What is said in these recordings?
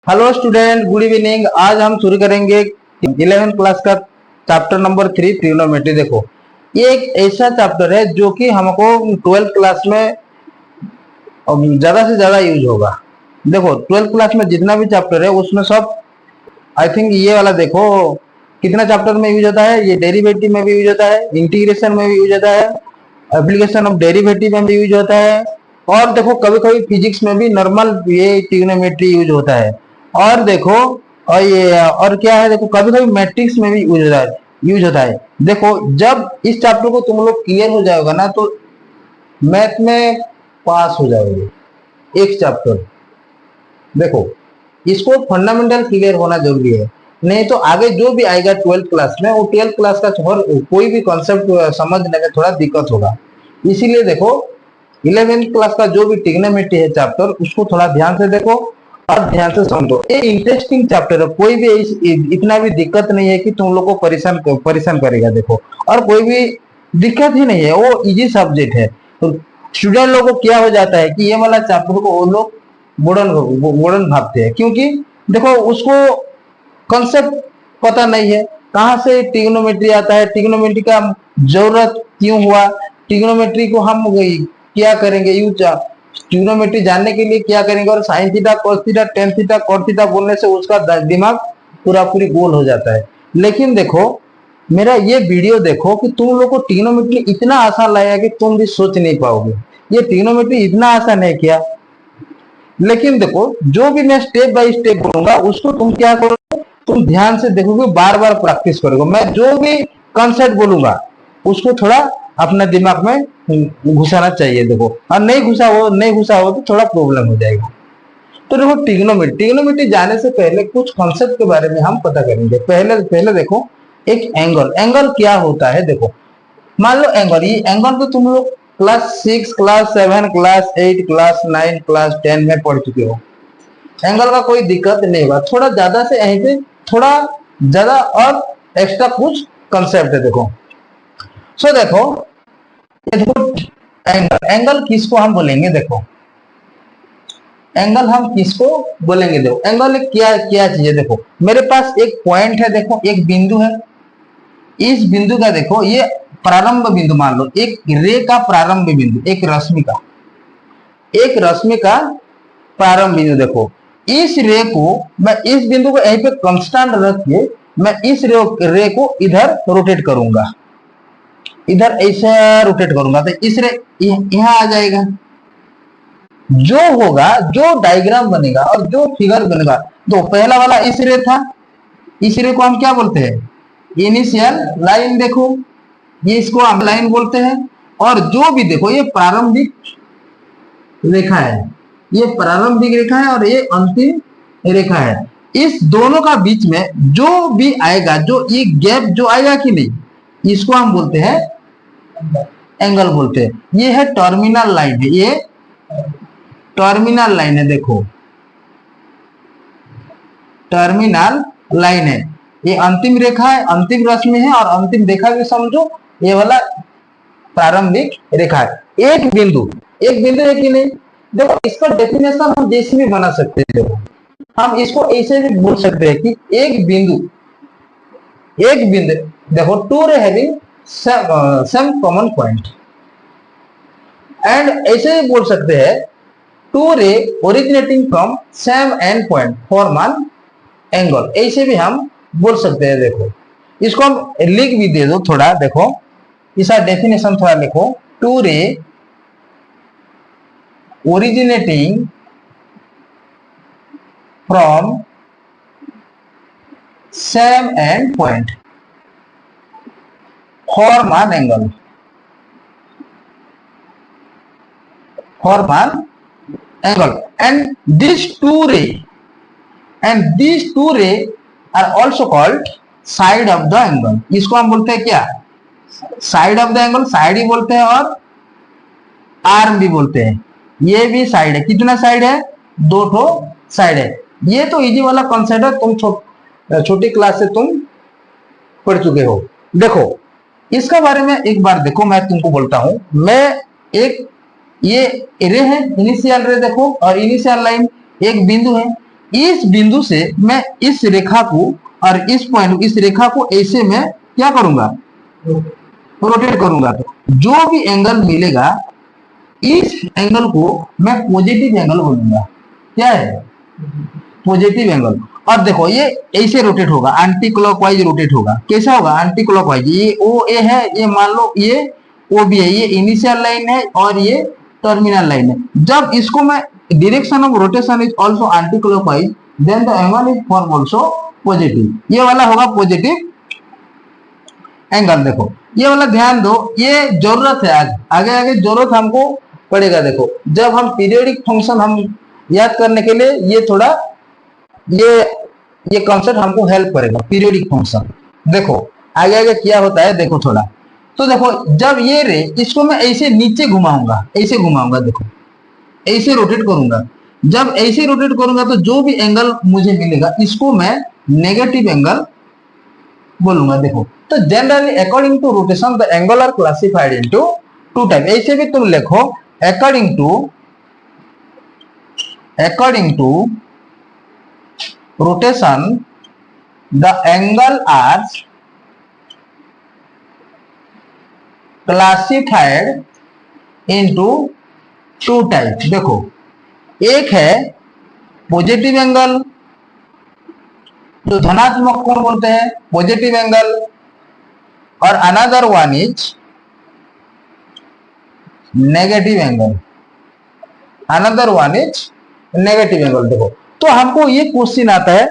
Hello student, good evening. आज हम शुरू करेंगे 11th क्लास का चैप्टर नंबर 3 ट्रिग्नोमेट्री। देखो, ये एक ऐसा चैप्टर है जो कि हमको 12th क्लास में ज्यादा से ज्यादा यूज होगा। देखो, 12th क्लास में जितना भी चैप्टर है उसमें सब आई थिंक ये वाला देखो कितना चैप्टर में यूज होता है। ये डेरिवेटिव में भी यूज होता है, इंटीग्रेशन में भी यूज होता है, एप्लीकेशन ऑफ डेरिवेटिव में भी यूज होता है, और देखो कभी कभी फिजिक्स में भी नॉर्मल ये ट्रिग्नोमेट्री यूज होता है। और देखो, और ये और क्या है, देखो कभी कभी मैट्रिक्स में भी यूज होता है। देखो, जब इस चैप्टर को तुम लोग क्लियर हो जाएगा ना तो मैथ में पास हो जाओगे। एक चैप्टर देखो, इसको फंडामेंटल क्लियर होना जरूरी है, नहीं तो आगे जो भी आएगा 12th क्लास में वो 12th क्लास का कोई भी कॉन्सेप्ट समझने में थोड़ा दिक्कत होगा। इसीलिए देखो, 11th क्लास का जो भी ट्रिग्नोमेट्री है चैप्टर, उसको थोड़ा ध्यान से देखो और ध्यान से समझो। ये इंटरेस्टिंग चैप्टर है, कोई भी इतना भी दिक्कत नहीं है कि तुम लोग को परेशान करेगा। देखो, और कोई भी दिक्कत ही नहीं है, वो इजी सब्जेक्ट है। तो स्टूडेंट लोगों को क्या हो जाता है कि ये वाला चैप्टर को वो लोग बुड़न भागते हैं, क्योंकि देखो उसको कॉन्सेप्ट पता नहीं है कहाँ से ट्रिग्नोमेट्री आता है, ट्रिग्नोमेट्री का जरूरत क्यों हुआ, ट्रिग्नोमेट्री को हम क्या करेंगे यूज, ट्रिग्नोमेट्री जानने के लिए क्या करेंगे, और sine theta, cos theta, tan theta, cot theta बोलने से उसका दिमाग पूरी गोल हो जाता है। लेकिन देखो, मेरा ये वीडियो देखो कि तुम लोग को ट्रिग्नोमेट्री इतना आसान लगेगा कि तुम भी सोच नहीं पाओगे। ये ट्रिग्नोमेट्री इतना आसान है क्या। लेकिन देखो, जो भी मैं स्टेप बाय स्टेप बोलूंगा उसको तुम क्या करोगे, तुम ध्यान से देखोगे, बार बार प्रैक्टिस करोगे। मैं जो भी कॉन्सेप्ट बोलूंगा उसको थोड़ा अपना दिमाग में घुसाना चाहिए। देखो, और नहीं घुसा हो तो थोड़ा प्रॉब्लम हो जाएगा। तो देखो, ट्रिग्नोमेट्री जाने से पहले कुछ कॉन्सेप्ट के बारे में हम पता करेंगे। पहले देखो, एक एंगल क्या होता है। देखो, मान लो एंगल, ये एंगल तो तुम लोग class 6, class 7, class 8, class 9, class 10 में पढ़ चुके हो। एंगल का कोई दिक्कत नहीं होगा। थोड़ा ज्यादा से यहीं पे थोड़ा ज्यादा और एक्स्ट्रा कुछ कंसेप्ट है। देखो, देखो, ये देखो, एंगल किसको हम बोलेंगे। देखो, एंगल हम किसको बोलेंगे। देखो, एंगल क्या क्या चीज है। देखो, मेरे पास एक पॉइंट है, देखो एक बिंदु है। इस बिंदु का देखो, ये प्रारंभ बिंदु मान लो, एक रे का प्रारंभ बिंदु, एक रश्मि का प्रारंभ बिंदु। देखो, इस रे को मैं, इस बिंदु को यहीं पे कांस्टेंट रख के मैं इस रे को इधर रोटेट करूंगा, इधर ऐसा रोटेट करूंगा तो इस रे यहां आ जाएगा। जो होगा, जो डायग्राम बनेगा और जो फिगर बनेगा, तो पहला वाला इस रे था, इस रे को हम क्या बोलते हैं, इनिशियल लाइन। देखो, ये इसको हम लाइन बोलते हैं। और जो भी देखो, ये प्रारंभिक रेखा है, ये प्रारंभिक रेखा है और ये अंतिम रेखा है। इस दोनों का बीच में जो भी आएगा, जो ये गैप जो आएगा कि नहीं, इसको हम बोलते हैं एंगल बोलते हैं। ये है टर्मिनल लाइन है, ये टर्मिनल लाइन है। देखो, टर्मिनल लाइन है, ये अंतिम रेखा है, अंतिम रश्मि है, और अंतिम रेखा भी समझो ये वाला प्रारंभिक रेखा है। एक बिंदु है कि नहीं। देखो, इसका डेफिनेशन हम जैसे भी बना सकते हैं। देखो, हम इसको ऐसे भी बोल सकते हैं कि एक बिंदु, देखो, two ray having some common point, and ऐसे भी बोल सकते हैं two ray originating from same end point form an angle, ऐसे भी हम बोल सकते हैं। देखो, इसको हम लिख भी दे दो थोड़ा। देखो, इसका डेफिनेशन थोड़ा लिखो, टू रे originating from same end point form an angle, and these two ray are also called side of the angle। इसको हम बोलते हैं क्या, side of the angle, side ही बोलते हैं और आर्म भी बोलते हैं। ये भी साइड है, कितना साइड है, दो ठो साइड है। ये तो इजी वाला कॉन्सेप्ट है, तुम छोटी क्लास से तुम पढ़ चुके हो। देखो, इसका बारे में एक बार देखो, मैं तुमको बोलता हूं। मैं एक, ये रे है, इनिशियल रे। देखो, और इनिशियल लाइन एक बिंदु है, इस बिंदु से मैं इस रेखा को और इस पॉइंट, इस रेखा को ऐसे मैं क्या करूंगा, रोटेट करूंगा। तो जो भी एंगल मिलेगा इस एंगल को मैं पॉजिटिव एंगल बोलूंगा। क्या है, पॉजिटिव एंगल। और देखो ये ऐसे रोटेट होगा, एंटी क्लॉकवाइज रोटेट होगा। कैसा होगा, एंटी क्लॉकवाइज। ये ओ ए है, ये मान लो ये ओ बी है, ये इनिशियल लाइन है और ये टर्मिनल लाइन है। जब इसको मैं direction of rotation is also anti clockwise, then the angle is form also positive. ये वाला होगा पॉजिटिव एंगल। देखो ये वाला ध्यान दो, ये जरूरत है, आज आगे आगे जरूरत हमको पड़ेगा। देखो जब हम पीरियोडिक फंक्शन हम याद करने के लिए ये थोड़ा ये कॉन्सेप्ट हमको हेल्प करेगा, पीरियोडिक फंक्शन। देखो आगे आगे क्या होता है, देखो थोड़ा। तो देखो जब ये रे, इसको मैं ऐसे नीचे घुमाऊंगा, ऐसे घुमाऊंगा, देखो ऐसे रोटेट करूंगा। जब ऐसे रोटेट करूंगा तो जो भी एंगल मुझे मिलेगा इसको मैं नेगेटिव एंगल बोलूंगा। देखो तो generally according to rotation the angle are classified into two type. ऐसे भी तुम लिखो, according to rotation the angle are classified into two types। देखो एक है पॉजिटिव एंगल, जो धनात्मक कोण बोलते हैं पॉजिटिव एंगल, और another one is negative angle, another one is negative angle. देखो तो हमको ये क्वेश्चन आता है,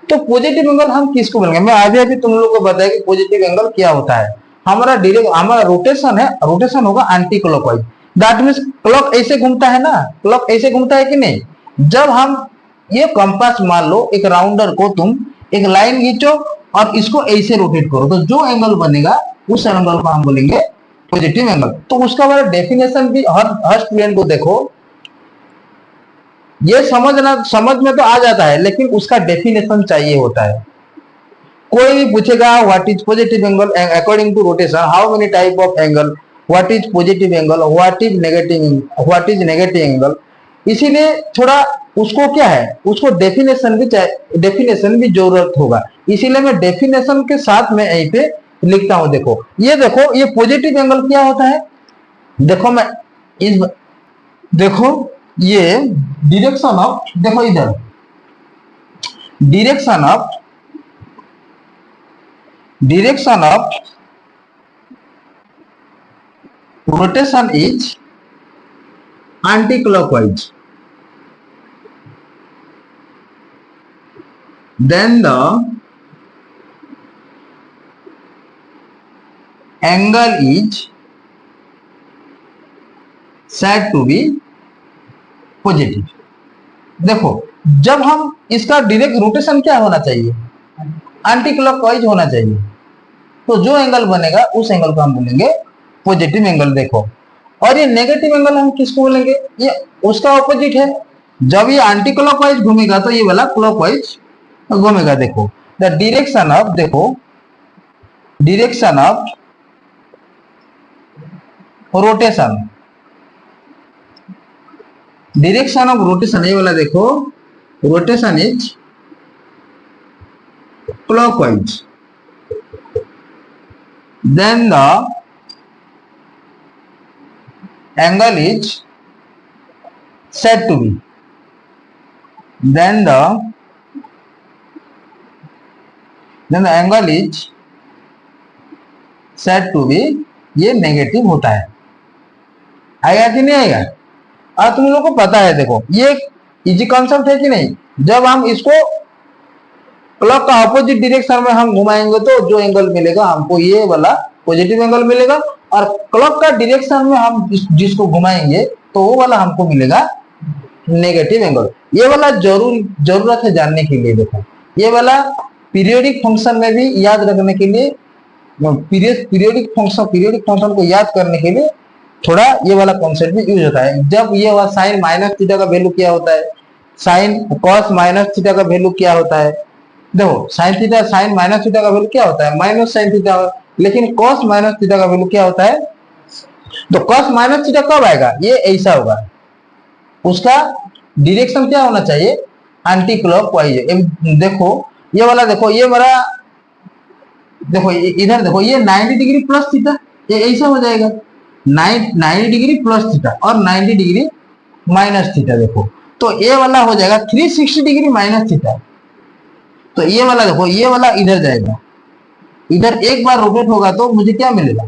तो पॉजिटिव एंगल हम किसको बोलेंगे। मैं आगे अभी तुम लोगों को बताया कि पॉजिटिव एंगल क्या होता है। हमारा डायरेक्ट हमारा रोटेशन है, रोटेशन होगा anti clockwise. That means clock ऐसे घूमता है ना, क्लॉक ऐसे घूमता है कि नहीं। जब हम ये कंपास मान लो, एक राउंडर को तुम एक लाइन खींचो और इसको ऐसे रोटेट करो, तो जो एंगल बनेगा उस एंगल को हम बोलेंगे पॉजिटिव एंगल। तो उसका हमारा डेफिनेशन भी हर स्टूडेंट को देखो, ये समझ में तो आ जाता है, लेकिन उसका डेफिनेशन चाहिए होता है। कोई भी पूछेगा what is positive angle according to rotation, how many type of angle, what is positive angle, what is negative angle. इसीलिए थोड़ा उसको क्या है, उसको डेफिनेशन भी जरूरत होगा। इसीलिए मैं डेफिनेशन के साथ में यहीं पे लिखता हूं। देखो ये पॉजिटिव एंगल क्या होता है। देखो ये डायरेक्शन ऑफ, देखो इधर direction of rotation is anti clockwise, then the angle is said to be positive. देखो जब हम इसका डायरेक्ट रोटेशन क्या होना चाहिए, एंटी क्लॉकवाइज होना चाहिए। तो जो एंगल बनेगा उस एंगल को हम बोलेंगे पॉजिटिव एंगल। देखो और ये नेगेटिव एंगल हम किसको बोलेंगे, ये उसका ऑपोजिट है। जब ये एंटी क्लॉकवाइज घूमेगा तो ये वाला क्लॉकवाइज घूमेगा। देखो द डायरेक्शन ऑफ, देखो direction of rotation, direction of rotation, ये वाला देखो rotation is clockwise, then the angle is said to be, then the angle is said to be, ये नेगेटिव होता है। आएगा कि नहीं आएगा, और तुम लोगों को पता है। देखो ये इजी कॉन्सेप्ट है कि नहीं। जब हम इसको क्लॉक का ऑपोजिट डायरेक्शन में हम घुमाएंगे तो जो एंगल मिलेगा हमको ये वाला पॉजिटिव एंगल मिलेगा, और क्लॉक का डायरेक्शन में हम जिसको घुमाएंगे तो वो वाला हमको मिलेगा नेगेटिव एंगल। ये वाला जरूरत है जानने के लिए। देखो ये वाला पीरियोडिक फंक्शन में भी याद रखने के लिए, पीरियोडिक फंक्शन को याद करने के लिए थोड़ा ये वाला कॉन्सेप्ट भी यूज होता है। जब ये वाला साइन माइनस थीटा का वैल्यू क्या होता है, साइन कॉस माइनस थीटा का वैल्यू क्या होता है। देखो साइन माइनस थीटा का वैल्यू क्या होता है, माइनस साइन थीटा। लेकिन कॉस माइनस थीटा का वैल्यू क्या होता है, तो कॉस माइनस थीटा कब आएगा, ये ऐसा होगा। उसका डायरेक्शन क्या होना चाहिए, एंटी क्लॉकवाइज है। देखो ये वाला, देखो ये वाला, देखो इधर देखो ये 90 डिग्री प्लस थीटा, ये ऐसा हो जाएगा 90 डिग्री प्लस थीटा और 90 डिग्री माइनस थीटा। देखो तो ये वाला हो जाएगा 360 डिग्री माइनस थीटा। तो ये वाला देखो, ये वाला इधर जाएगा, इधर एक बार रोटेट होगा तो मुझे क्या मिलेगा,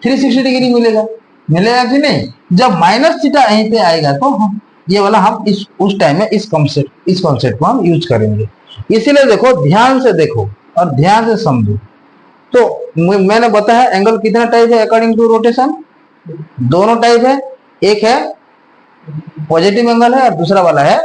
360 डिग्री मिलेगा। मिलेगा कि नहीं? जब माइनस थीटा यहीं पे आएगा तो हम ये वाला हम उस टाइम में इस कॉन्सेप्ट को हम यूज करेंगे। इसीलिए देखो ध्यान से देखो और ध्यान से समझो। तो मैंने बताया एंगल कितना टाइप है अकॉर्डिंग टू रोटेशन, दोनों टाइप है, एक है पॉजिटिव एंगल है और दूसरा वाला है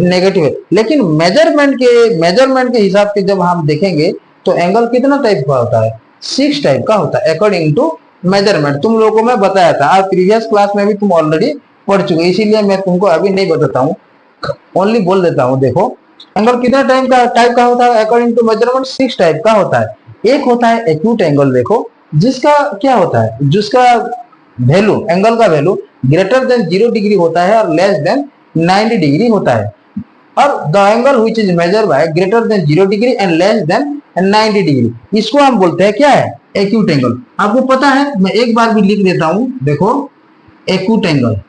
नेगेटिव है। लेकिन मेजरमेंट के हिसाब से जब हम देखेंगे तो एंगल कितना टाइप का होता है, 6 टाइप का होता है अकॉर्डिंग टू मेजरमेंट। तुम लोगों को मैं बताया था और प्रीवियस क्लास में भी तुम ऑलरेडी पढ़ चुके, इसीलिए मैं तुमको अभी नहीं बताता हूँ, ओनली बोल देता हूँ। देखो एंगल कितना टाइप का होता है अकॉर्डिंग टू मेजरमेंट, 6 टाइप का होता है। एक होता है एक्यूट एंगल, देखो जिसका क्या होता है, जिसका वैल्यू, एंगल का वैल्यू ग्रेटर देन 0 डिग्री होता है और लेस देन 90 डिग्री होता है। और the angle which is measured by greater than 0 degree and less than 90 degree, इसको हम बोलते हैं क्या है, एक्यूट एंगल। आपको पता है, मैं एक बार भी लिख देता हूं, देखो acute angle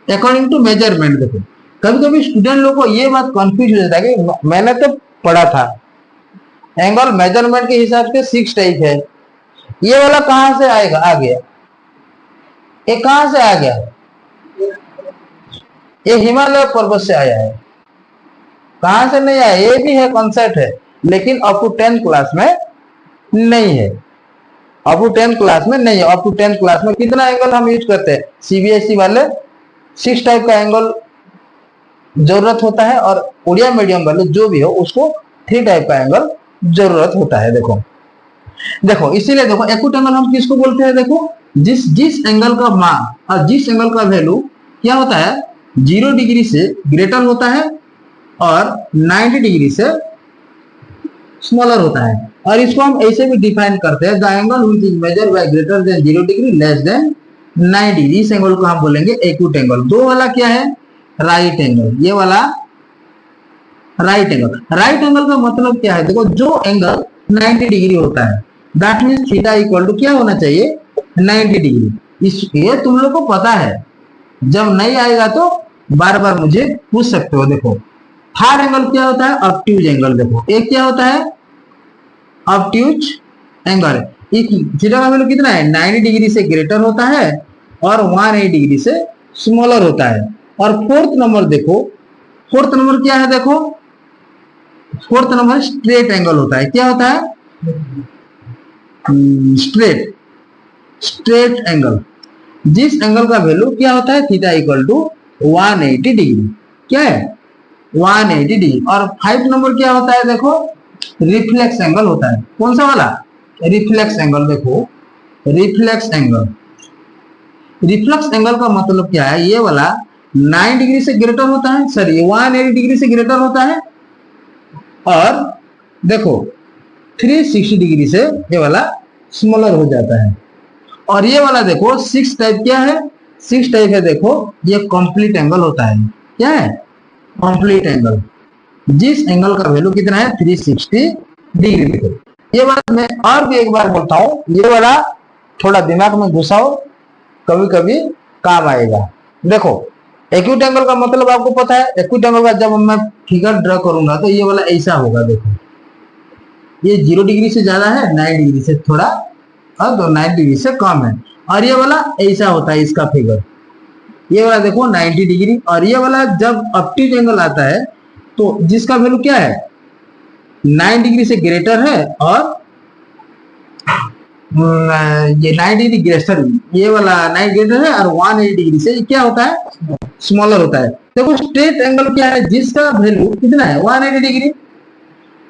according to measurement. देखो कभी कभी स्टूडेंट लोग को ये बात कंफ्यूज हो जाता है कि मैंने तो पढ़ा था एंगल मेजरमेंट के हिसाब से 6 टाइप है, ये वाला कहां से आएगा, आ गया, ये कहां से आ गया, ये हिमालय पर्वत से आया है, कहां से नहीं आया, ये भी है कॉन्सेप्ट है, लेकिन अप टू 10th क्लास में नहीं है, अप टू 10th क्लास में नहीं है। अप टू 10th क्लास में कितना एंगल हम यूज करते हैं, सीबीएसई वाले 6 टाइप का एंगल जरूरत होता है और उड़िया मीडियम वाले जो भी हो उसको 3 टाइप का एंगल जरूरत होता है। देखो इसीलिए देखो एक्यूट एंगल हम किसको बोलते हैं, देखो जिस एंगल का मान और जिस एंगल का वैल्यू क्या होता है, 0 डिग्री से ग्रेटर होता है और 90 डिग्री से स्मॉलर होता है। और इसको हम ऐसे भी डिफाइन करते हैं, the angle which is measured by greater than 0 degree less than 90 degree, इस एंगल को हम बोलेंगे एक्यूट एंगल। दो वाला क्या है, राइट एंगल, ये वाला राइट एंगल। राइट एंगल का मतलब क्या है, देखो जो एंगल 90 डिग्री होता है that means theta equal to क्या होना चाहिए, 90 डिग्री। ये तुम लोग को पता है, जब नहीं आएगा तो बार बार मुझे पूछ सकते हो। देखो थर्ड एंगल क्या होता है, ऑब्ट्यूज एंगल। देखो एक क्या होता है, ऑब्ट्यूज एंगल, थीटा का वैल्यू कितना है, 90 डिग्री से ग्रेटर होता है और 180 डिग्री से स्मॉलर होता है। और फोर्थ नंबर देखो, फोर्थ नंबर क्या है, देखो फोर्थ नंबर स्ट्रेट एंगल होता है। क्या होता है, स्ट्रेट एंगल, जिस एंगल का वैल्यू क्या होता है, थीटा इक्वल टू 180 डिग्री, क्या है 180 डिग्री। और 5 नंबर क्या होता है, देखो रिफ्लेक्स एंगल होता है। कौन सा वाला, रिफ्लेक्स एंगल। देखो रिफ्लेक्स एंगल, रिफ्लेक्स एंगल का मतलब क्या है, ये वाला 9 डिग्री से ग्रेटर होता है, सॉरी 180 डिग्री से ग्रेटर होता है और देखो 360 डिग्री से ये वाला स्मॉलर हो जाता है। और ये वाला देखो 6 टाइप क्या है, 6 टाइप है, देखो ये कंप्लीट एंगल होता है। क्या है, कंप्लीट एंगल, जिस एंगल का वैल्यू कितना है, 360 डिग्री। देखो ये बात मैं और भी एक बार बोलता हूँ, ये वाला थोड़ा दिमाग में घुसाओ, कभी कभी काम आएगा। देखो एक्यूट एंगल का मतलब आपको पता है, एक्यूट एंगल का जब मैं फिगर ड्रा करूंगा तो ये वाला ऐसा होगा। देखो ये 0 डिग्री से ज्यादा है, 9 डिग्री से थोड़ा और 9 डिग्री से कम है, और ये वाला ऐसा होता है इसका फिगर। ये वाला देखो 90 डिग्री, और ये वाला जब ऑब्ट्यूज एंगल आता है तो जिसका वैल्यू क्या है, 9 डिग्री से ग्रेटर है और ये 9 डिग्री ग्रेटर, ये वाला 9 ग्रेटर है और 180 डिग्री से क्या होता है, स्मॉलर होता है। देखो स्ट्रेट एंगल क्या है, जिसका वैल्यू कितना है, 180 डिग्री।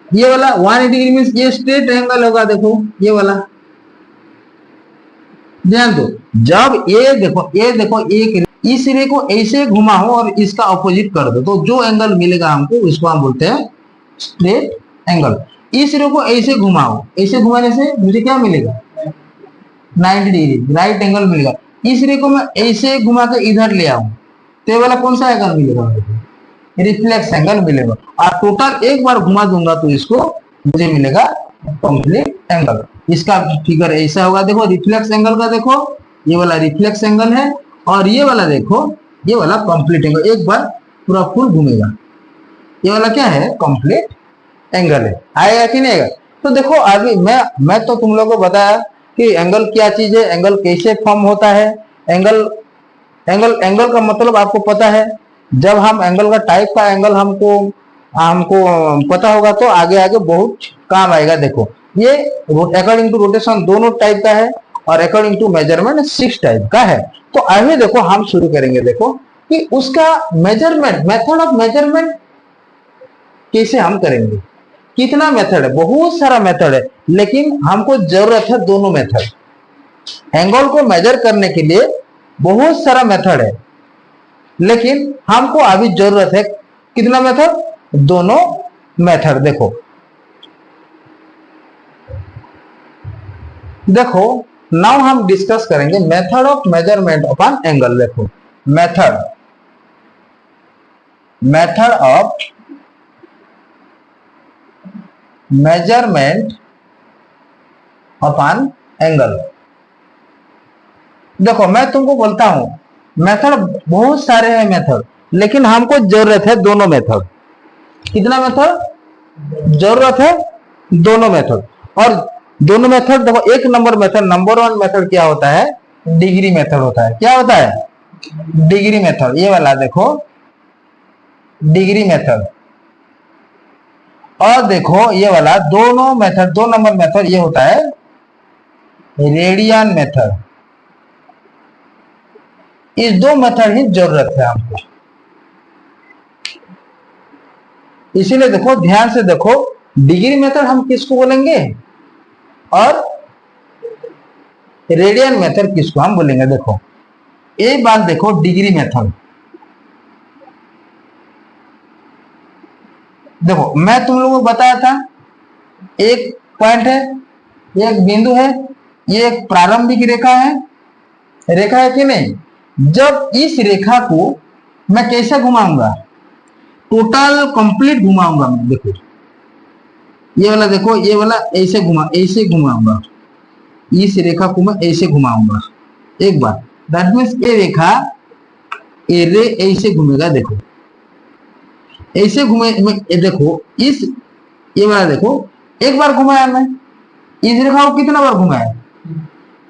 ये वाला 180 डिग्री मींस ये स्ट्रेट एंगल होगा। देखो ये वाला ध्यान दो, जब ये देखो एक इस रे को ऐसे घुमाओ और इसका अपोजिट कर दो तो जो एंगल मिलेगा हमको उसको हम बोलते हैं स्ट्रेट एंगल। इस रे को ऐसे घुमाओ, ऐसे घुमाने से मुझे क्या मिलेगा, 90 डिग्री राइट एंगल मिलेगा। इस रे को मैं ऐसे घुमा के इधर ले आऊं तो ये वाला कौन सा एंगल मिलेगा, रिफ्लेक्स एंगल मिलेगा। और टोटल एक बार घुमा दूंगा तो इसको मुझे मिलेगा कंप्लीट एंगल। इसका फिगर ऐसा होगा, देखो रिफ्लेक्स एंगल का, देखो ये वाला रिफ्लेक्स एंगल है और ये वाला देखो ये वाला कंप्लीट एंगल, एक बार पूरा फुल घूमेगा। ये वाला क्या है, कंप्लीट एंगल है। आएगा कि नहीं आएगा? तो देखो अभी मैं तो तुम लोगों को बताया कि एंगल क्या चीज है, एंगल कैसे फॉर्म होता है। एंगल एंगल एंगल का मतलब आपको पता है। जब हम एंगल का टाइप का एंगल हमको हमको पता होगा तो आगे आगे बहुत काम आएगा। देखो ये अकॉर्डिंग टू रोटेशन दोनों टाइप का है और अकॉर्डिंग टू मेजरमेंट 6 टाइप का है। तो अभी देखो हम शुरू करेंगे, देखो कि उसका मेजरमेंट, मेथड ऑफ मेजरमेंट कैसे हम करेंगे। कितना मेथड है, बहुत सारा मेथड है, लेकिन हमको जरूरत है दोनों मेथड। एंगल को मेजर करने के लिए बहुत सारा मेथड है, लेकिन हमको अभी जरूरत है कितना मेथड, दोनों मेथड। देखो नाउ हम डिस्कस करेंगे method of measurement upon angle. देखो method of measurement upon angle. देखो मैं तुमको बोलता हूं मेथड बहुत सारे हैं मेथड, लेकिन हमको जरूरत है दोनों मेथड। कितना मेथड जरूरत है, दोनों मेथड। और दोनों मेथड देखो, एक नंबर मेथड, नंबर 1 मेथड क्या होता है, डिग्री मेथड होता है। क्या होता है, डिग्री मेथड। ये वाला देखो डिग्री मेथड। और देखो ये वाला दोनों मेथड, 2 नंबर मेथड ये होता है रेडियन मेथड। इस 2 मेथड ही जरूरत है हमको। इसीलिए देखो ध्यान से देखो, डिग्री मेथड हम किसको बोलेंगे और रेडियन मेथड किसको हम बोलेंगे। देखो एक बात देखो, डिग्री मेथड देखो मैं तुम लोगों को बताया था, एक पॉइंट है, एक बिंदु है, ये एक प्रारंभिक रेखा है कि नहीं। जब इस रेखा को मैं कैसे घुमाऊंगा, टोटल कंप्लीट घुमाऊंगा मैं। देखो ये वाला, देखो ये वाला ऐसे घुमाऊंगा, इस रेखा को मैं ऐसे घुमाऊंगा एक बार। दैट मीन्स ये रेखा, ये रे ऐसे घूमेगा। देखो ऐसे घूमे, देखो इस ये वाला देखो, एक बार घुमाया मैं इस रेखा को, कितना बार घुमाया,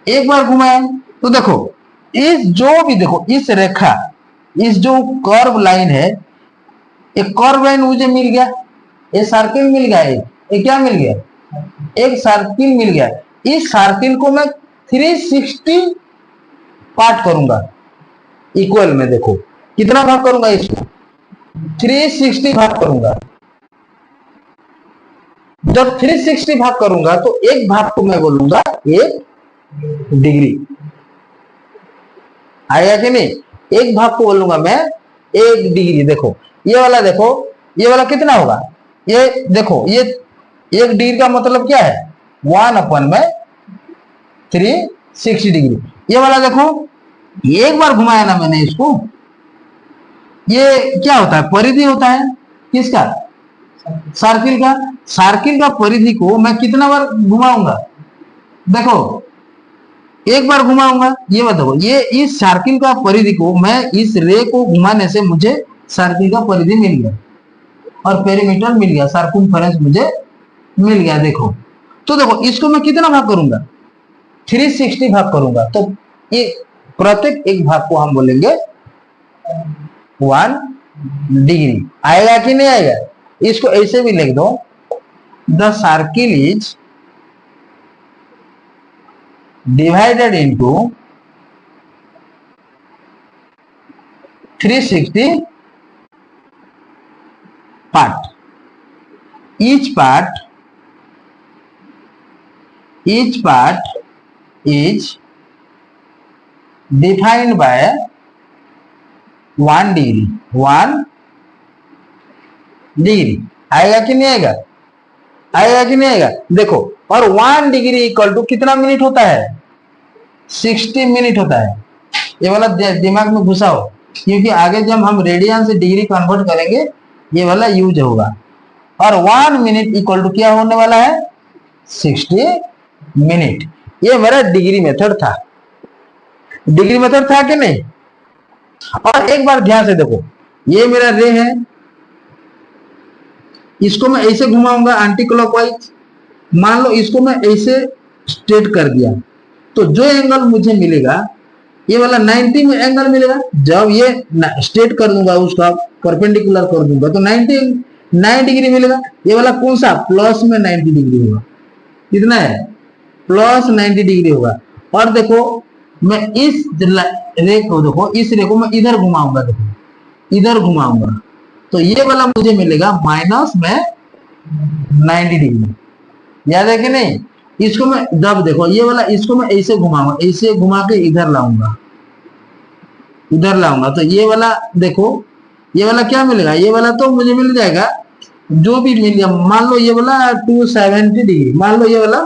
एक बार घुमाया। तो देखो इस जो भी देखो इस रेखा, इस जो कर्व लाइन है, एक कर्व लाइन मुझे मिल गया, ये सर्किल मिल गया, ये क्या मिल गया, एक सर्किल मिल गया। इस सर्किल को मैं 360 पार्ट करूंगा इक्वल में। देखो कितना भाग करूंगा इसको, 360 भाग करूंगा। जब 360 भाग करूंगा तो एक भाग को मैं बोलूंगा 1 डिग्री। आएगा कि नहीं, एक भाग को बोलूंगा मैं 1 डिग्री। देखो ये वाला, देखो ये वाला कितना होगा, ये देखो ये 1 डिग्री का मतलब क्या है, 1/360 डिग्री। ये वाला देखो एक बार घुमाया ना मैंने इसको, ये क्या होता है, परिधि होता है किसका, सर्किल का। सर्किल का परिधि को मैं कितना बार घुमाऊंगा, देखो एक बार घुमाऊंगा। ये बताओ, ये इस सर्किल का परिधि को मैं इस रे को घुमाने से मुझे सर्किल का परिधि मिल गया और पेरीमीटर मिल गया, सर्कमफेरेंस मुझे मिल गया। देखो तो देखो इसको मैं कितना भाग करूंगा, 360 भाग करूंगा। तो ये प्रत्येक एक भाग को हम बोलेंगे 1 डिग्री। आएगा कि नहीं आएगा, इसको ऐसे भी लिख दो, the circle is divided into 360 part. each part is defined by 1 degree. 1 degree आएगा कि नहीं आएगा, आएगा कि नहीं आएगा। देखो और 1 डिग्री इक्वल टू कितना मिनट होता है, 60 मिनट होता है। ये वाला दिमाग में घुसाओ, क्योंकि आगे जब हम रेडियन से डिग्री कन्वर्ट करेंगे ये वाला यूज होगा। और 1 मिनट इक्वल टू क्या होने वाला है 60 मिनट। ये मेरा डिग्री मेथड था। डिग्री मेथड था कि नहीं। और एक बार ध्यान से देखो, ये मेरा रे है, इसको मैं ऐसे घुमाऊंगा एंटी क्लॉकवाइज। मान लो इसको मैं ऐसे स्ट्रेट कर दिया, तो जो एंगल मुझे मिलेगा ये वाला 90 में एंगल मिलेगा। जब ये स्ट्रेट कर दूंगा, उसका परपेंडिकुलर कर दूंगा, तो 9 डिग्री मिलेगा। ये वाला कौन सा प्लस में 90 डिग्री होगा। कितना है प्लस 90 डिग्री होगा। और देखो मैं इस रे को देखो, इस रे को मैं इधर घुमाऊंगा, देखो इधर घुमाऊंगा, तो ये वाला मुझे मिलेगा माइनस में 90 डिग्री। याद है कि नहीं। इसको मैं जब देखो ये वाला, इसको मैं ऐसे घुमाऊंगा, ऐसे घुमा के इधर लाऊंगा, इधर लाऊंगा, तो ये वाला देखो, ये वाला क्या मिलेगा, ये वाला तो मुझे मिल जाएगा जो भी मिल जाए। मान लो ये वाला 270 डिग्री, मान लो ये वाला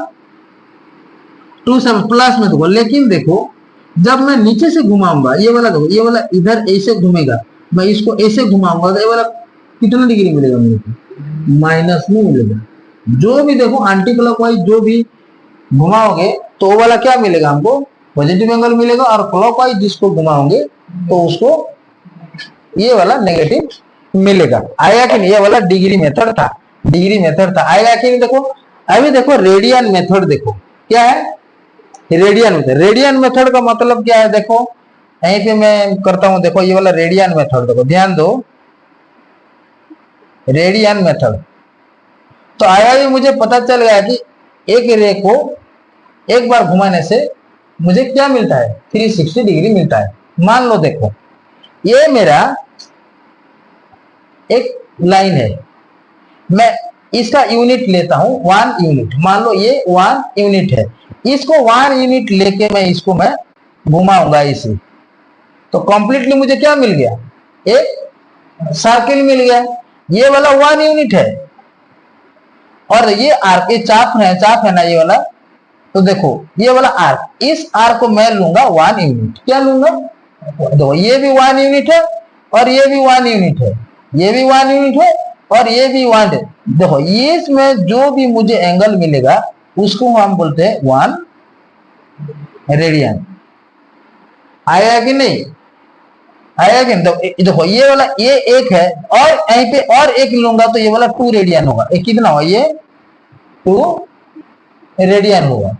27 प्लस में देखो। लेकिन देखो जब मैं नीचे से घुमाऊंगा, ये वाला देखो, ये वाला इधर ऐसे घूमेगा, मैं इसको ऐसे घुमाऊंगा, तो ये वाला कितना डिग्री मिलेगा मेरे को माइनस में मिलेगा। जो भी देखो एंटी क्लॉकवाइज जो भी घुमाओगे तो वो वाला क्या मिलेगा हमको पॉजिटिव एंगल मिलेगा, और क्लॉकवाइज जिसको घुमाओगे तो उसको ये वाला नेगेटिव मिलेगा। आएगा कि नहीं। ये वाला डिग्री मेथड था, डिग्री मेथड था। आएगा कि नहीं। देखो अभी देखो रेडियन मेथड, देखो क्या है रेडियन मेथड। रेडियन मेथड का मतलब क्या है, देखो यहीं पे मैं करता हूं। देखो ये वाला रेडियन मेथड, देखो ध्यान दो, रेडियन मेथड। तो आया भी मुझे पता चल गया कि एक रे को एक बार घुमाने से मुझे क्या मिलता है 360 डिग्री मिलता है। मान लो देखो ये मेरा एक लाइन है, मैं इसका यूनिट लेता हूं 1 यूनिट। मान लो ये 1 यूनिट है, इसको 1 यूनिट लेके मैं घुमाऊंगा इसे, तो कंप्लीटली मुझे क्या मिल गया एक सर्किल मिल गया। ये वाला 1 यूनिट है, और ये आर्क, ये चाप है ना ये वाला। तो देखो ये वाला आर्क, इस आर्क को मैं लूंगा 1 यूनिट। क्या लूंगा, देखो ये भी 1 यूनिट है, और ये भी 1 यूनिट है, ये भी 1 यूनिट है, और ये भी 1 है। देखो इसमें जो भी मुझे एंगल मिलेगा उसको हम बोलते हैं 1 रेडियन। आया कि नहीं, आया कि नहीं। देखो ये वाला ये एक है, और यहीं पे और एक लूंगा तो ये वाला 2 रेडियन होगा। ये कितना होगा, ये 2 रेडियन होगा।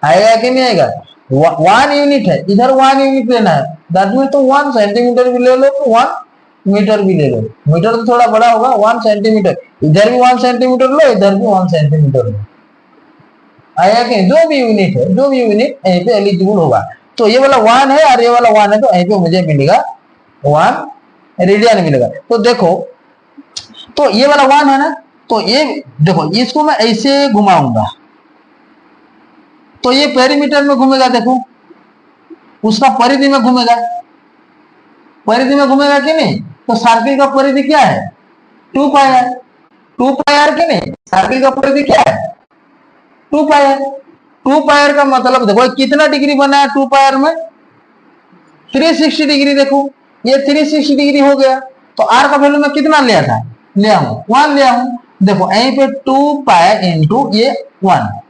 आएगा कि नहीं आएगा। 1 यूनिट है, इधर 1 यूनिट लेना है, दैट मीन तो 1 सेंटीमीटर भी ले लो, 1 मीटर भी ले लो। मीटर तो थोड़ा बड़ा होगा, 1 सेंटीमीटर, इधर भी 1 सेंटीमीटर लो, इधर भी 1 सेंटीमीटर लो। आया कि जो भी यूनिट है, जो भी यूनिट यहीं पे एलिजिबल होगा। तो ये वाला 1 है और ये वाला 1 है, तो यहीं पे मुझे मिलेगा 1 रेडियन मिलेगा। तो देखो तो ये वाला 1 है ना, तो ये देखो इसको मैं ऐसे घुमाऊंगा तो ये पेरीमीटर में घूमेगा। देखो उसका परिधि में घूमेगा, परिधि में घूमेगा कि नहीं। तो सर्किल का परिधि क्या है 2 पाई है, 2 पाई आर कि नहीं। सर्किल का परिधि क्या है 2 पाई है। 2 पाई आर का मतलब देखो कितना डिग्री बना है 2 पाई आर में 360 डिग्री। देखो ये 360 डिग्री हो गया, तो आर का वैल्यू में कितना लिया था, लिया हूं 1 लिया हूं। देखो यहीं पे 2 पाई इंटू ये 1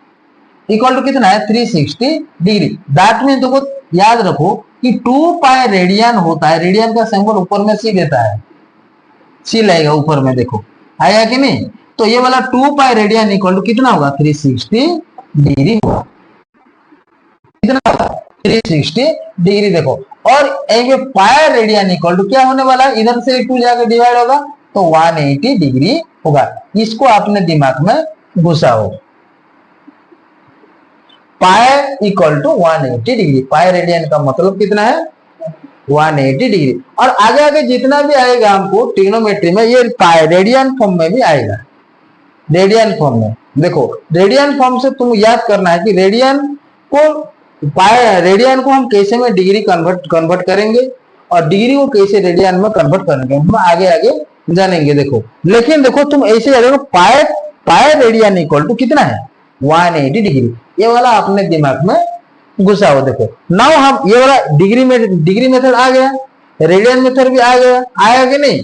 इक्वल टू कितना है 360 डिग्री। दैट मीन देखो याद रखो कि 2 पाई रेडियन होता है। रेडियन का सिंबल ऊपर में सी देता है, सी लगेगा ऊपर में, देखो आया कि नहीं। तो ये वाला 2 पाई रेडियन इक्वल टू कितना होगा 360 डिग्री होगा। कितना होगा 360 डिग्री। देखो और यहीं पे पाई रेडियन इक्वल टू क्या होने वाला है, इधर से 2 जाकर डिवाइड होगा तो 180 डिग्री होगा। इसको अपने दिमाग में घुसाओ, pi equal to 180 degree. Pi radian का मतलब कितना है 180 डिग्री। और आगे आगे जितना भी आएगा हमको ट्रिग्नोमेट्री में, ये पाई रेडियन फॉर्म में भी आएगा, रेडियन फॉर्म में। देखो रेडियन फॉर्म से तुम याद करना है कि रेडियन को हम कैसे में डिग्री कन्वर्ट करेंगे, और डिग्री को कैसे रेडियन में कन्वर्ट करेंगे हम आगे आगे जानेंगे। देखो लेकिन देखो तुम ऐसे याद रखो पाई रेडियन इक्वल टू कितना है 180 डिग्री। ये वाला अपने दिमाग में घुसाओ। देखो नाउ हम ये वाला डिग्री मेथड आ गया, रेडियन मेथड भी आ गया, आया कि नहीं।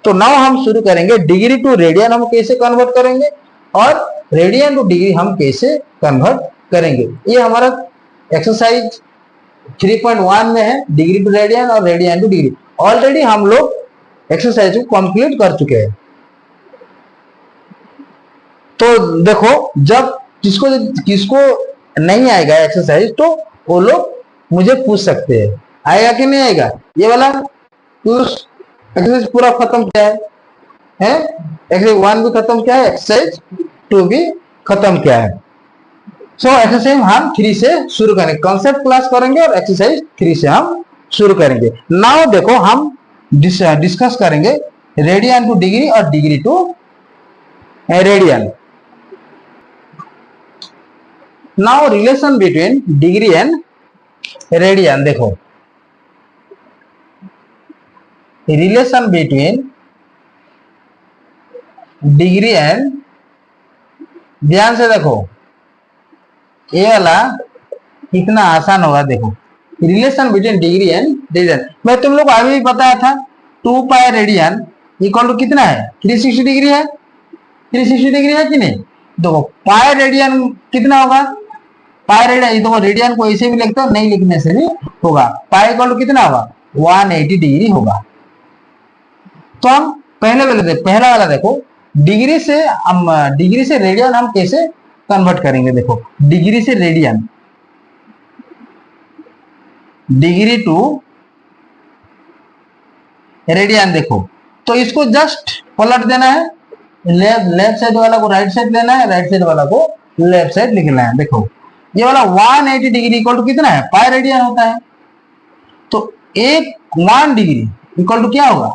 तो नाउ हम शुरू करेंगे डिग्री टू रेडियन हम कैसे कन्वर्ट करेंगे और रेडियन टू डिग्री हम कैसे कन्वर्ट करेंगे। ये हमारा एक्सरसाइज 3.1 में है, डिग्री टू रेडियन और रेडियन टू डिग्री। ऑलरेडी हम लोग एक्सरसाइज को कंप्लीट कर चुके हैं। तो देखो, जब किसको किसको नहीं आएगा एक्सरसाइज तो वो लोग मुझे पूछ सकते हैं, आएगा कि नहीं आएगा। ये वाला एक्सरसाइज पूरा खत्म क्या है एक्सरसाइज 1 भी खत्म क्या है, एक्सरसाइज 2 भी खत्म क्या है। सो एक्सरसाइज हम 3 से शुरू करेंगे, कॉन्सेप्ट क्लास करेंगे और एक्सरसाइज 3 से हम शुरू करेंगे। नाउ देखो हम डिस्कस करेंगे रेडियन टू डिग्री और degree to radian. Now relation between degree and radian, देखो रिलेशन बिटवीन डिग्री एंड, ध्यान से देखो ये वाला कितना आसान होगा। देखो relation between degree and radian, मैं तुम लोग अभी भी बताया था 2 पाई रेडियन इक्वल टू कितना है, 360 डिग्री है। 360 डिग्री है कि नहीं। देखो पाई रेडियन कितना होगा, पाई रेडियन, देखो रेडियन को ऐसे भी लिखते हो, नहीं लिखने से भी होगा। पाई इक्वल टू कितना होगा, 180 डिग्री होगा। तो हम पहला वाला देखो, डिग्री से रेडियन हम कैसे कन्वर्ट करेंगे। देखो डिग्री से रेडियन, डिग्री टू रेडियन, देखो तो इसको जस्ट पलट देना है, लेफ्ट साइड वाला को राइट साइड लेना है, राइट साइड वाला को लेफ्ट साइड लिखना है। देखो ये वाला 180 डिग्री इक्वल टू कितना है, पाई रेडियन होता है। तो एक 1 डिग्री इक्वल टू क्या होगा,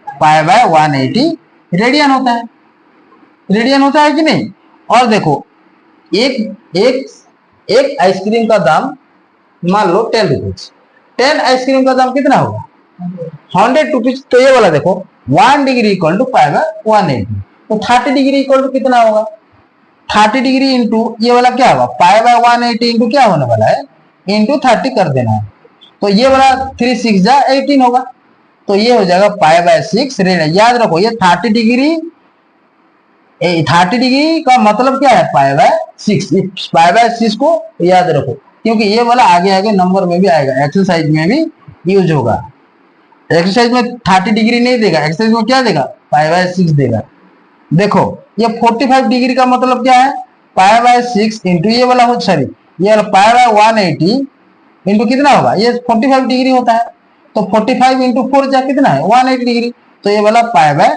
पाई बाय 180 रेडियन होता है। रेडियन होता है कि नहीं। और देखो एक आइसक्रीम का दाम मान लो 10 रुपीज, 10 आइसक्रीम का दाम कितना होगा, 100 रुपीज। तो ये वाला देखो 1 degree equal to pi by 180, तो 30 डिग्री इक्वल टू कितना होगा, 30 डिग्री इंटू ये वाला क्या होगा, पाई बाय 180 इंटू क्या होने वाला है, इंटू 30 कर देना है। तो ये वाला 3 6 जा 18 होगा। तो ये हो जाएगा पाई बाय 6 रेडियन। याद रखो ये 30 डिग्री का मतलब क्या है, पाई बाय 6। पाई बाय 6 को याद रखो, क्योंकि ये वाला आगे आगे नंबर में भी आएगा, एक्सरसाइज में भी यूज होगा। एक्सरसाइज में 30 डिग्री नहीं देगा, एक्सरसाइज में क्या देगा, पाई बाय 6 देगा। देखो ये 45 डिग्री का मतलब क्या है, पाई बाय 6 इंटू ये वाला हो, सॉरी ये वाला पाई बाय 180 इंटू कितना होगा, ये 45 डिग्री होता है। तो 45 इंटू 4 जा कितना है, 180 डिग्री। तो ये वाला पाई बाय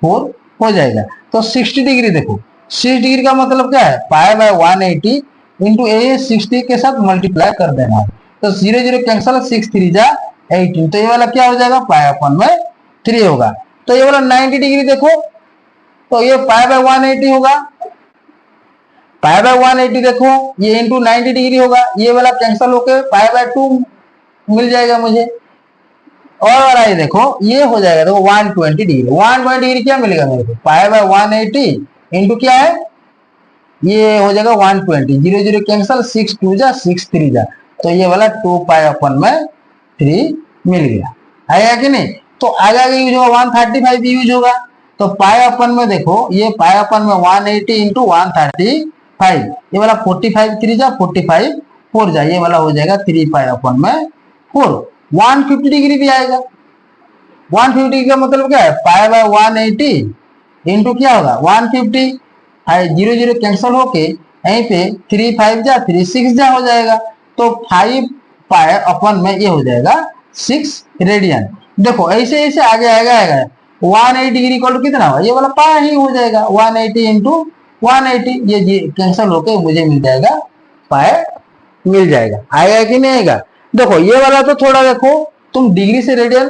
4 हो जाएगा। तो 60 डिग्री, देखो 60 डिग्री का मतलब क्या है, पाई बाय 180 इंटू ए 60 के साथ मल्टीप्लाई कर देना है। तो 0 0 कैंसल, 6 3 जा 18। तो ये वाला क्या हो जाएगा, पाई अपन में 3 होगा। तो ये वाला 90 डिग्री देखो, तो ये पाई बाय 180 होगा, पाई बाय 180 देखो ये इंटू 90 डिग्री होगा। ये वाला कैंसल होके पाई बाय 2 मिल जाएगा मुझे। और वाला ये देखो ये हो जाएगा, देखो 120 डिग्री। 120 डिग्री क्या मिलेगा मेरे को, पाई बाय 180 इंटू क्या है, ये हो जाएगा 120। 0 0 कैंसल, 6 2 जा 6 3 जा। तो ये वाला 2 पाई अपन में 3 मिल गया, आएगा कि नहीं। तो आगे आगे यूज होगा, 135 यूज होगा। तो पाई अपन में देखो ये पाई अपन में 180 इंटू 135, ये वाला 45 3 जा 45 4 जा, ये वाला हो जाएगा 3 पाई अपन में 4। 150 डिग्री भी आएगा। 150 डिग्री का मतलब क्या है, पाई बाय 180 इंटू क्या होगा 150, 0 0 कैंसल होके यहीं पे 3 5 जा 3 6 जा हो जाएगा। तो 5 पाई अपन में ये हो जाएगा 6 रेडियन। देखो ऐसे ऐसे आगे आएगा आएगा 180 डिग्री इक्वल टू कितना होगा, ये वाला पाई ही हो जाएगा 180 इंटू 180, ये कैंसल होके मुझे मिल जाएगा पाई मिल जाएगा, आएगा कि नहीं आएगा। देखो ये वाला तो थोड़ा देखो तुम डिग्री से रेडियन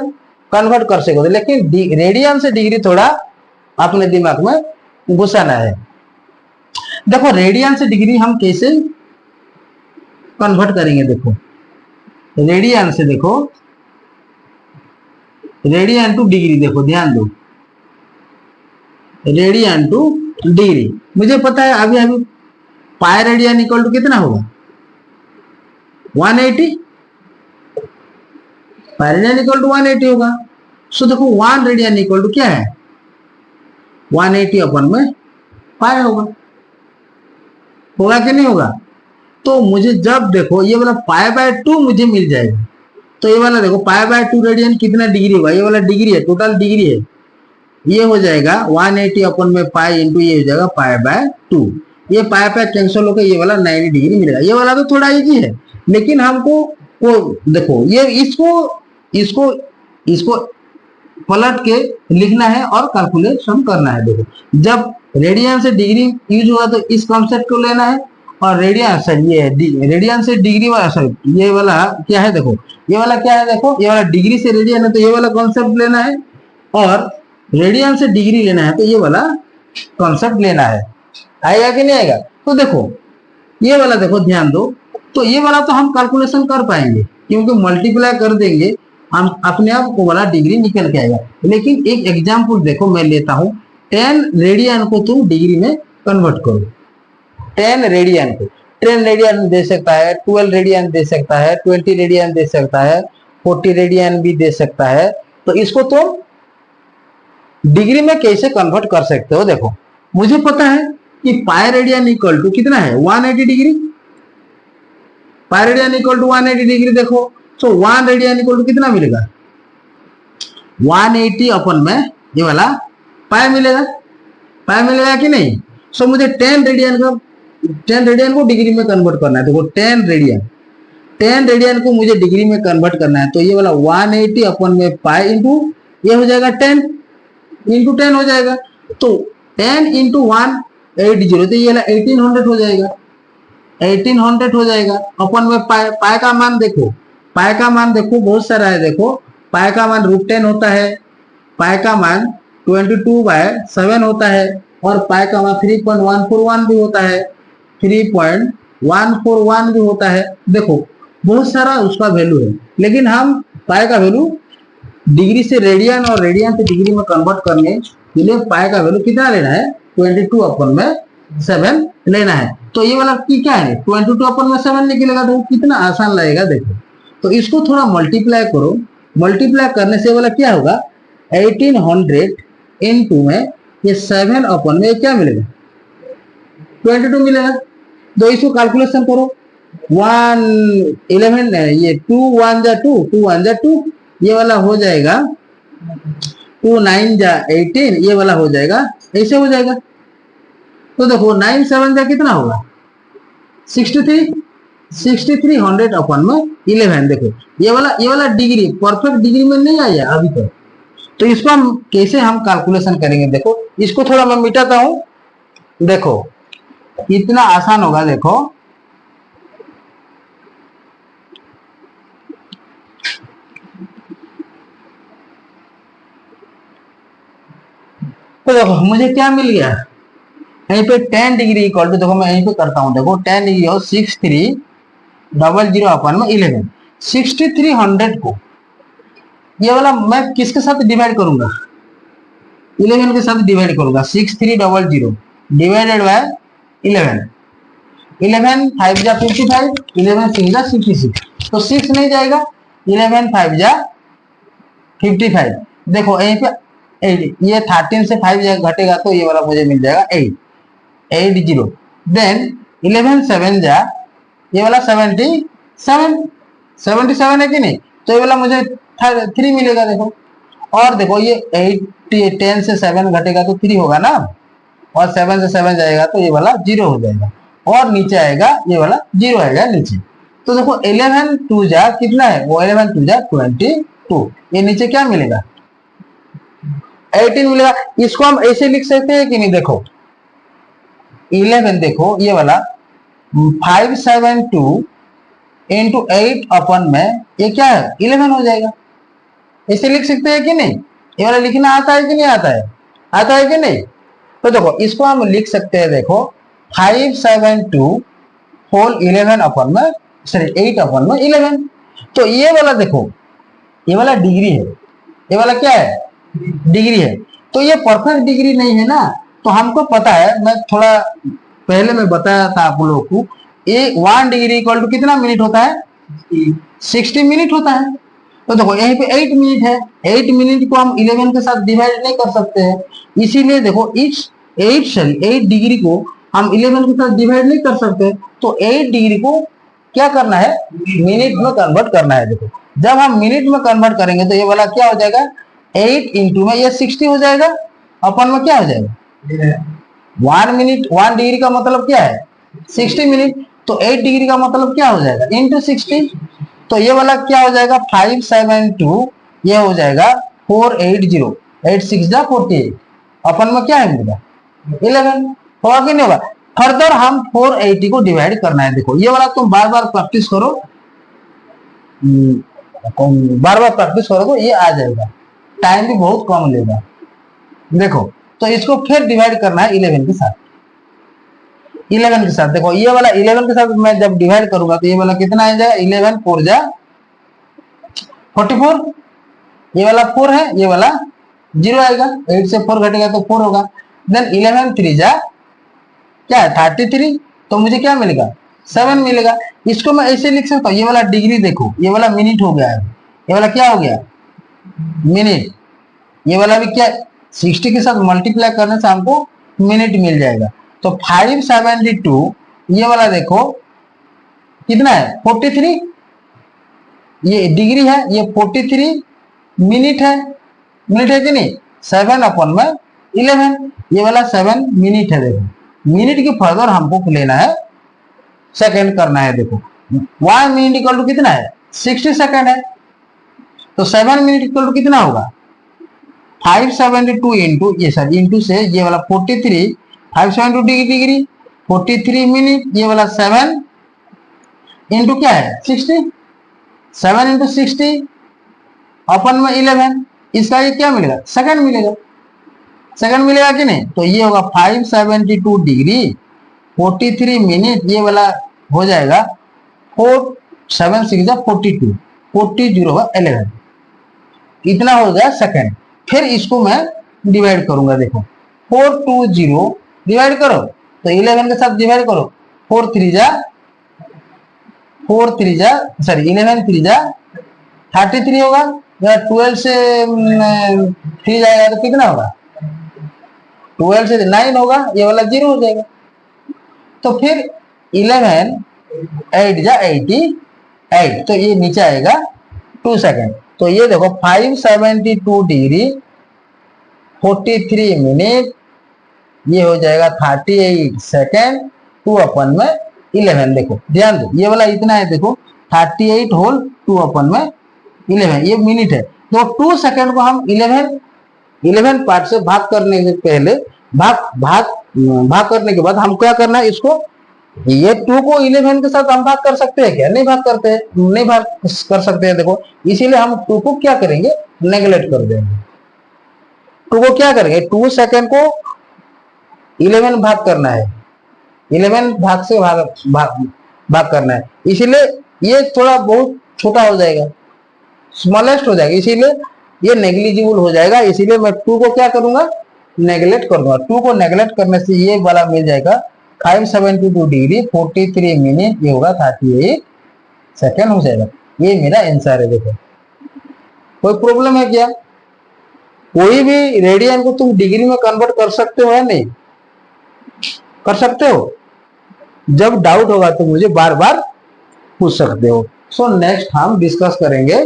कन्वर्ट कर सकोगे, लेकिन रेडियन से डिग्री थोड़ा अपने दिमाग में घुसाना है। देखो रेडियन से डिग्री हम कैसे कन्वर्ट करेंगे, देखो रेडियन से, देखो रेडियन टू डिग्री, देखो ध्यान दो, रेडियन टू डिग्री मुझे पता है अभी अभी पाई रेडियन इक्वल टू कितना होगा 180, पाई रेडियन इक्वल टू 180 होगा। सो देखो 1 रेडियन इक्वल टू क्या है, 180 अपन में पाई होगा, होगा कि नहीं होगा। तो मुझे जब देखो ये वाला पाई बाय 2 मुझे मिल जाएगा, तो ये वाला देखो पाई बाय 2 रेडियन कितना डिग्री होगा, ये वाला डिग्री है, टोटल डिग्री है, ये हो जाएगा 180 अपन में पाई इंटू ये हो जाएगा पाई बाय 2, ये पाई पाई कैंसिल होकर ये वाला 90 डिग्री मिलेगा। ये वाला तो थोड़ा इजी है, लेकिन हमको वो देखो ये इसको इसको इसको पलट के लिखना है और कैलकुलेशन करना है। देखो जब रेडियन से डिग्री यूज होगा तो इस कॉन्सेप्ट को लेना है, और रेडियन सर ये रेडियन से डिग्री वाला सर ये वाला क्या है, देखो ये वाला क्या है, देखो ये वाला डिग्री से रेडियन है तो ये वाला कॉन्सेप्ट लेना है, और रेडियन से डिग्री लेना है तो ये वाला कॉन्सेप्ट लेना है। आएगा कि नहीं आएगा। तो देखो ये वाला देखो ध्यान दो, तो ये वाला तो हम कैलकुलेशन कर पाएंगे क्योंकि मल्टीप्लाई कर देंगे हम अपने आप को वाला डिग्री निकल के आएगा। लेकिन एक एग्जांपल देखो मैं लेता हूं, 10 रेडियन को तुम डिग्री में कन्वर्ट करो, 10 रेडियन को 10 रेडियन दे सकता है, 12 रेडियन दे सकता है, 20 रेडियन दे सकता है, 40 रेडियन भी दे सकता है। तो इसको तुम डिग्री में कैसे कन्वर्ट कर सकते हो। देखो मुझे पता है कि पाई रेडियन इक्वल टू कितना है 180 degree, pi radian equal to 180 degree. देखो सो 1 रेडियन इक्वल टू कितना मिलेगा 180 अपन में ये वाला पाई मिलेगा, पाई मिलेगा कि नहीं। सो मुझे 10 रेडियन को डिग्री में कन्वर्ट करना है। देखो 10 रेडियन को मुझे डिग्री में कन्वर्ट करना है, तो ये वाला 180 अपन में पाई इंटू ये हो जाएगा 10 इंटू 10 हो जाएगा, तो 10 इंटू 180 तो ये वाला 1800 हो जाएगा, 1800 हो जाएगा। अपन में पाई का मान देखो, पाई का मान देखो बहुत सारा है। देखो पाई का मान √10 होता है, पाई का मान 22/7 होता है, और पाई का मान 3.141 भी होता है, 3.141 भी होता है। देखो बहुत सारा उसका वैल्यू है, लेकिन हम पाई का वैल्यू डिग्री से रेडियन और रेडियन से डिग्री में कन्वर्ट करने के लिए पाई का वैल्यू कितना लेना है 22 अपन में 7 लेना है। तो ये वाला की क्या है 22 अपन में 7 निकलेगा, तो कितना आसान लगेगा। देखो तो इसको थोड़ा मल्टीप्लाई करो, मल्टीप्लाई करने से वाला क्या होगा 1800 इंटू में ये 7 अपन में क्या मिलेगा 22 मिलेगा। तो इसको कैलकुलेशन करो 111 ये 2 1 जा 2 2 1 जा 2, ये वाला हो जाएगा 2 9 जा 18, ये वाला हो जाएगा ऐसे हो जाएगा। तो देखो 9 7 जा कितना होगा 6300 अपन में 11। देखो ये वाला डिग्री परफेक्ट डिग्री में नहीं आया अभी तक, तो इसको हम कैसे हम कैलकुलेशन करेंगे। देखो इसको थोड़ा मैं मिटाता हूं, देखो इतना आसान होगा। देखो तो देखो मुझे क्या मिल गया यहीं पे 10 डिग्री इक्वल टू, देखो मैं यहीं पे करता हूं, देखो 10 डिग्री और 6300 अपन में 11, 6300 को ये वाला मैं किसके साथ डिवाइड करूंगा 11 के साथ डिवाइड करूंगा, 6300 डिवाइडेड बाय 11, 11 5 जा 55, 11 6 जा 66, तो 6 नहीं जाएगा, 11 5 जा 55। देखो यहीं पे 8, ये 13 से 5 घटेगा तो ये वाला मुझे मिल जाएगा 880। देन 11 7 जा ये वाला 77 है कि नहीं, तो ये वाला मुझे 3 मिलेगा। देखो और देखो ये 10 से 7 घटेगा तो 3 होगा ना, और 7 से 7 जाएगा तो ये वाला 0 हो जाएगा, और नीचे आएगा ये वाला 0 आएगा नीचे। तो देखो 11 2 जा कितना है वो 11 2 जा 22, ये नीचे क्या मिलेगा 18 मिलेगा। इसको हम ऐसे लिख सकते हैं कि नहीं, देखो 11 देखो ये वाला 572 इंटू 8 अपन में ये क्या है 11 हो जाएगा, ऐसे लिख सकते हैं कि नहीं। ये वाला लिखना आता है कि नहीं आता है, आता है कि नहीं। तो देखो इसको हम लिख सकते हैं, देखो 572 होल 11 अपन में सॉरी 8 अपन में 11। तो ये वाला देखो ये वाला डिग्री है, ये वाला क्या है डिग्री है, तो ये परफेक्ट डिग्री नहीं है ना। तो हमको पता है, मैं थोड़ा पहले मैं बताया था आप लोगों को, ये 1 डिग्री इक्वल टू कितना मिनट होता है 60 मिनट होता है। तो देखो यहीं पे 8 मिनट है, 8 मिनट को हम 11 के साथ डिवाइड नहीं कर सकते हैं, इसीलिए देखो इस 8 डिग्री को हम 11 के साथ डिवाइड नहीं कर सकते, तो 8 डिग्री को क्या करना है, मिनट में कन्वर्ट करना है। देखो जब हम मिनट में कन्वर्ट करेंगे तो ये वाला क्या हो जाएगा, 8 इंटू में ये 60 हो जाएगा, अपन में क्या हो जाएगा 1 मिनट, 1 डिग्री का मतलब क्या है 60 मिनट, तो 8 डिग्री का मतलब क्या हो जाएगा इंटू 60, तो ये वाला क्या हो जाएगा 572, ये हो जाएगा 480, 8 6 जा 48, अपन में क्या है मिलेगा 11, होगा कि नहीं होगा। फर्दर हम 480 को डिवाइड करना है। देखो ये वाला तुम बार बार प्रैक्टिस करो, बार बार प्रैक्टिस करो तो ये आ जाएगा, टाइम भी बहुत कम लेगा। देखो तो इसको फिर डिवाइड करना है 11 के साथ, 11 के साथ। देखो ये वाला 11 के साथ मैं जब डिवाइड करूंगा तो ये वाला कितना आ जाएगा, 11 4 जा 44, ये वाला 4 है, ये वाला 0 आएगा, 8 से 4 घटेगा तो 4 होगा। देन 11 3 जा क्या है 33, तो मुझे क्या मिलेगा 7 मिलेगा। इसको मैं ऐसे लिख सकता हूँ, ये वाला डिग्री देखो, ये वाला मिनट हो गया है, ये वाला क्या हो गया मिनट, ये वाला भी क्या 60 के साथ मल्टीप्लाई करने से हमको मिनट मिल जाएगा। तो 572 ये वाला देखो कितना है 43, ये डिग्री है, ये 43 मिनट है, मिनट है कि नहीं, 7 अपन में 11, ये वाला 7 मिनट है। देखो मिनट की फर्दर हमको लेना है सेकंड करना है। देखो 1 मिनट इक्वल टू कितना है 60 सेकंड है, तो 7 मिनट इक्वल टू कितना होगा 572 इंटू ये सर इंटू से ये वाला 43, 572 डिग्री 43 मिनट, ये वाला 7 इंटू क्या है 60, 7 इंटू 60 अपन में 11, इसका ये क्या मिलेगा सेकंड मिलेगा, सेकंड मिलेगा कि नहीं। तो ये होगा 572 डिग्री 43 मिनट, ये वाला हो जाएगा 4 7 6 42, 40 होगा 11, इतना हो गया सेकंड। फिर इसको मैं डिवाइड करूंगा, देखो 420 डिवाइड करो तो 11 के साथ डिवाइड करो, 4 3 जा सॉरी 11 3 जा 33 होगा, या 12 से 3 जाएगा तो कितना होगा 12 से 9 होगा, ये वाला 0 हो जाएगा। तो फिर 11 8 जा 88, तो ये नीचे आएगा 2 सेकंड। तो ये देखो 572 डिग्री 43 मिनट, ये हो जाएगा 38 सेकंड, 2 अपन में 11। देखो ध्यान दो ये वाला इतना है, देखो 38 होल 2 अपन में 11, ये मिनट है। तो 2 सेकंड को हम 11 पार्ट से भाग करने से पहले भाग करने के बाद हम क्या करना है, इसको ये 2 को 11 के साथ हम भाग कर सकते हैं क्या, नहीं भाग करते हैं, नहीं भाग कर सकते हैं। देखो इसीलिए हम 2 को क्या करेंगे नेगलेक्ट कर देंगे, 2 को क्या करेंगे 2 सेकंड को 11 भाग करना है, 11 भाग से भाग करना है, इसीलिए ये थोड़ा बहुत छोटा हो जाएगा, स्मॉलेस्ट हो जाएगा, इसीलिए ये नेग्लिजिबल हो जाएगा। इसीलिए मैं 2 को क्या करूंगा नेगलेक्ट कर दूंगा। 2 को नेगलेक्ट करने से ये वाला मिल जाएगा 572 डिग्री 43 मिनट, ये होगा 38 सेकंड हो जाएगा। ये मेरा आंसर है। देखो कोई प्रॉब्लम है क्या, कोई भी रेडियन को तुम डिग्री में कन्वर्ट कर सकते हो या नहीं कर सकते हो, जब डाउट होगा तो मुझे बार बार पूछ सकते हो। सो नेक्स्ट हम डिस्कस करेंगे।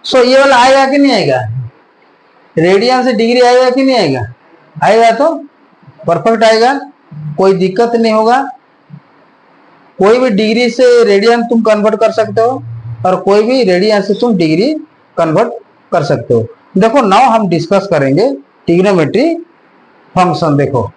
सो ये वाला आएगा कि नहीं आएगा, रेडियन से डिग्री आएगा कि नहीं आएगा, आएगा तो परफेक्ट आएगा, कोई दिक्कत नहीं होगा। कोई भी डिग्री से रेडियन तुम कन्वर्ट कर सकते हो और कोई भी रेडियन से तुम डिग्री कन्वर्ट कर सकते हो। देखो नाउ हम डिस्कस करेंगे ट्रिग्नोमेट्री फंक्शन। देखो